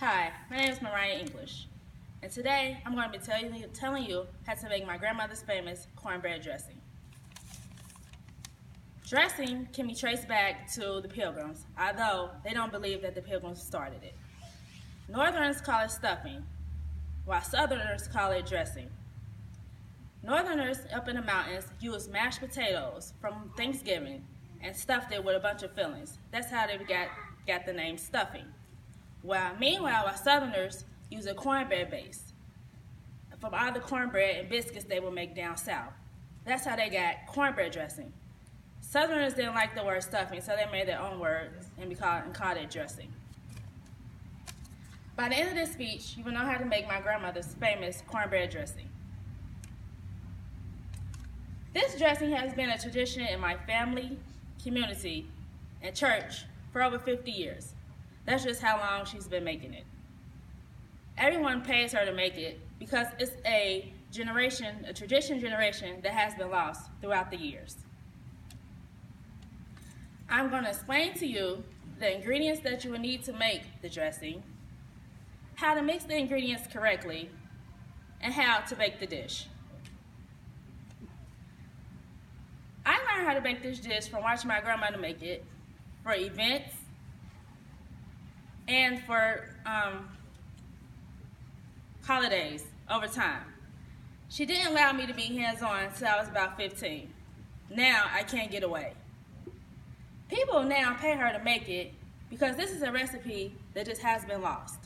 Hi, my name is Maryah English, and today I'm going to be telling you how to make my grandmother's famous cornbread dressing. Dressing can be traced back to the Pilgrims, although they don't believe that the Pilgrims started it. Northerners call it stuffing, while Southerners call it dressing. Northerners up in the mountains use mashed potatoes from Thanksgiving and stuffed it with a bunch of fillings. That's how they got the name stuffing. Meanwhile, Southerners use a cornbread base from all the cornbread and biscuits they would make down south. That's how they got cornbread dressing. Southerners didn't like the word stuffing, so they made their own word and called it dressing. By the end of this speech, you will know how to make my grandmother's famous cornbread dressing. This dressing has been a tradition in my family, community, and church for over 50 years. That's just how long she's been making it. Everyone pays her to make it because it's a tradition generation that has been lost throughout the years. I'm going to explain to you the ingredients that you will need to make the dressing, how to mix the ingredients correctly, and how to bake the dish. I learned how to bake this dish from watching my grandmother make it for events and for holidays over time. She didn't allow me to be hands-on until I was about 15. Now I can't get away. People now pay her to make it because this is a recipe that just has been lost.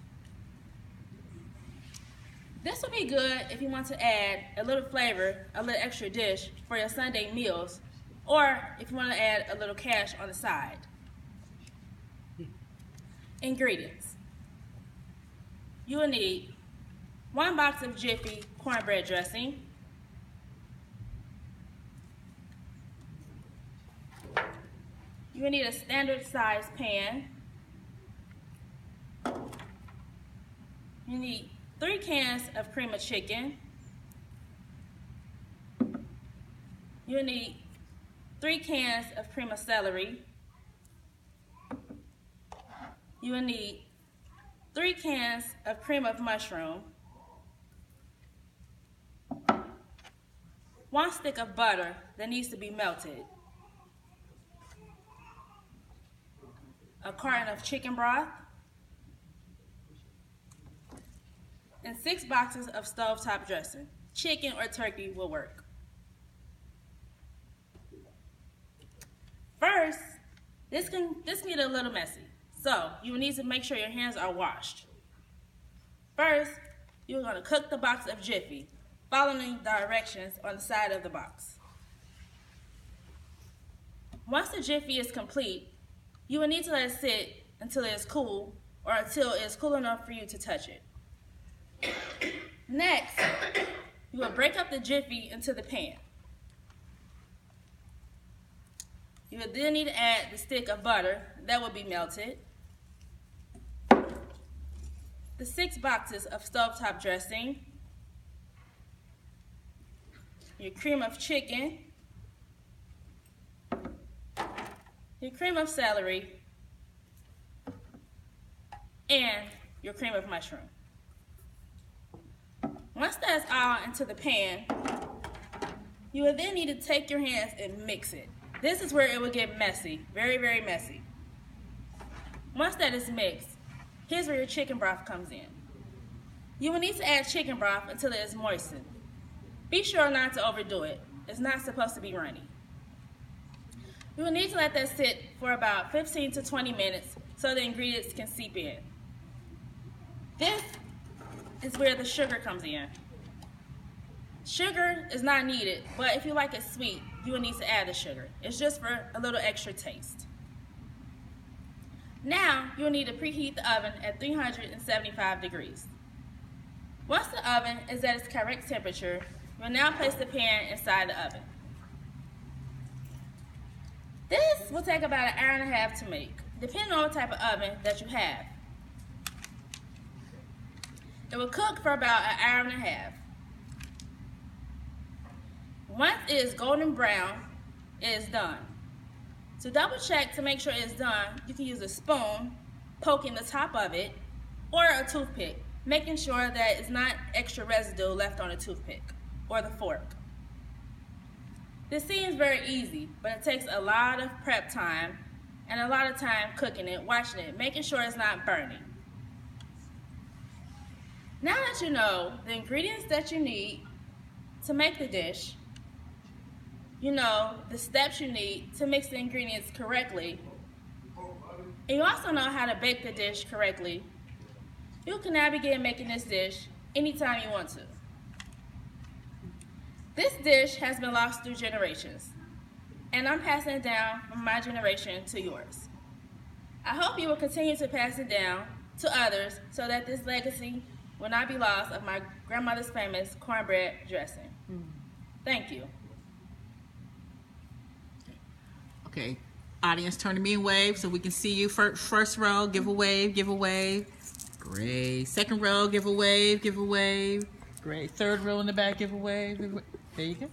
This would be good if you want to add a little flavor, a little extra dish for your Sunday meals, or if you want to add a little cash on the side. Ingredients. You will need 1 box of Jiffy cornbread dressing, you will need a standard size pan, you need 3 cans of cream of chicken, you will need 3 cans of cream of celery, you will need 3 cans of cream of mushroom, 1 stick of butter that needs to be melted, a carton of chicken broth, and 6 boxes of stovetop dressing. Chicken or turkey will work. First, this can get a little messy, so you will need to make sure your hands are washed. First, you're going to cook the box of Jiffy, following the directions on the side of the box. Once the Jiffy is complete, you will need to let it sit until it is cool, or until it is cool enough for you to touch it. Next, you will break up the Jiffy into the pan. You will then need to add the stick of butter that will be melted, the 6 boxes of stovetop dressing, your cream of chicken, your cream of celery, and your cream of mushroom. Once that's all into the pan, you will then need to take your hands and mix it. This is where it will get messy, very, very messy. Once that is mixed, here's where your chicken broth comes in. You will need to add chicken broth until it is moistened. Be sure not to overdo it. It's not supposed to be runny. You will need to let that sit for about 15 to 20 minutes so the ingredients can seep in. This is where the sugar comes in. Sugar is not needed, but if you like it sweet, you will need to add the sugar. It's just for a little extra taste. Now, you'll need to preheat the oven at 375 degrees. Once the oven is at its correct temperature, you'll now place the pan inside the oven. This will take about 1.5 hours to make, depending on what type of oven that you have. It will cook for about 1.5 hours. Once it is golden brown, it is done. To double check to make sure it's done, you can use a spoon, poking the top of it, or a toothpick, making sure that it's not extra residue left on the toothpick or the fork. This seems very easy, but it takes a lot of prep time and a lot of time cooking it, washing it, making sure it's not burning. Now that you know the ingredients that you need to make the dish, you know the steps you need to mix the ingredients correctly, and you also know how to bake the dish correctly, you can now begin making this dish anytime you want to. This dish has been lost through generations, and I'm passing it down from my generation to yours. I hope you will continue to pass it down to others so that this legacy will not be lost of my grandmother's famous cornbread dressing. Thank you. Okay, audience, turn to me and wave so we can see you. First row, give a wave, give a wave. Great. Second row, give a wave, give a wave. Great. Third row in the back, give a wave. Give a wave. There you go.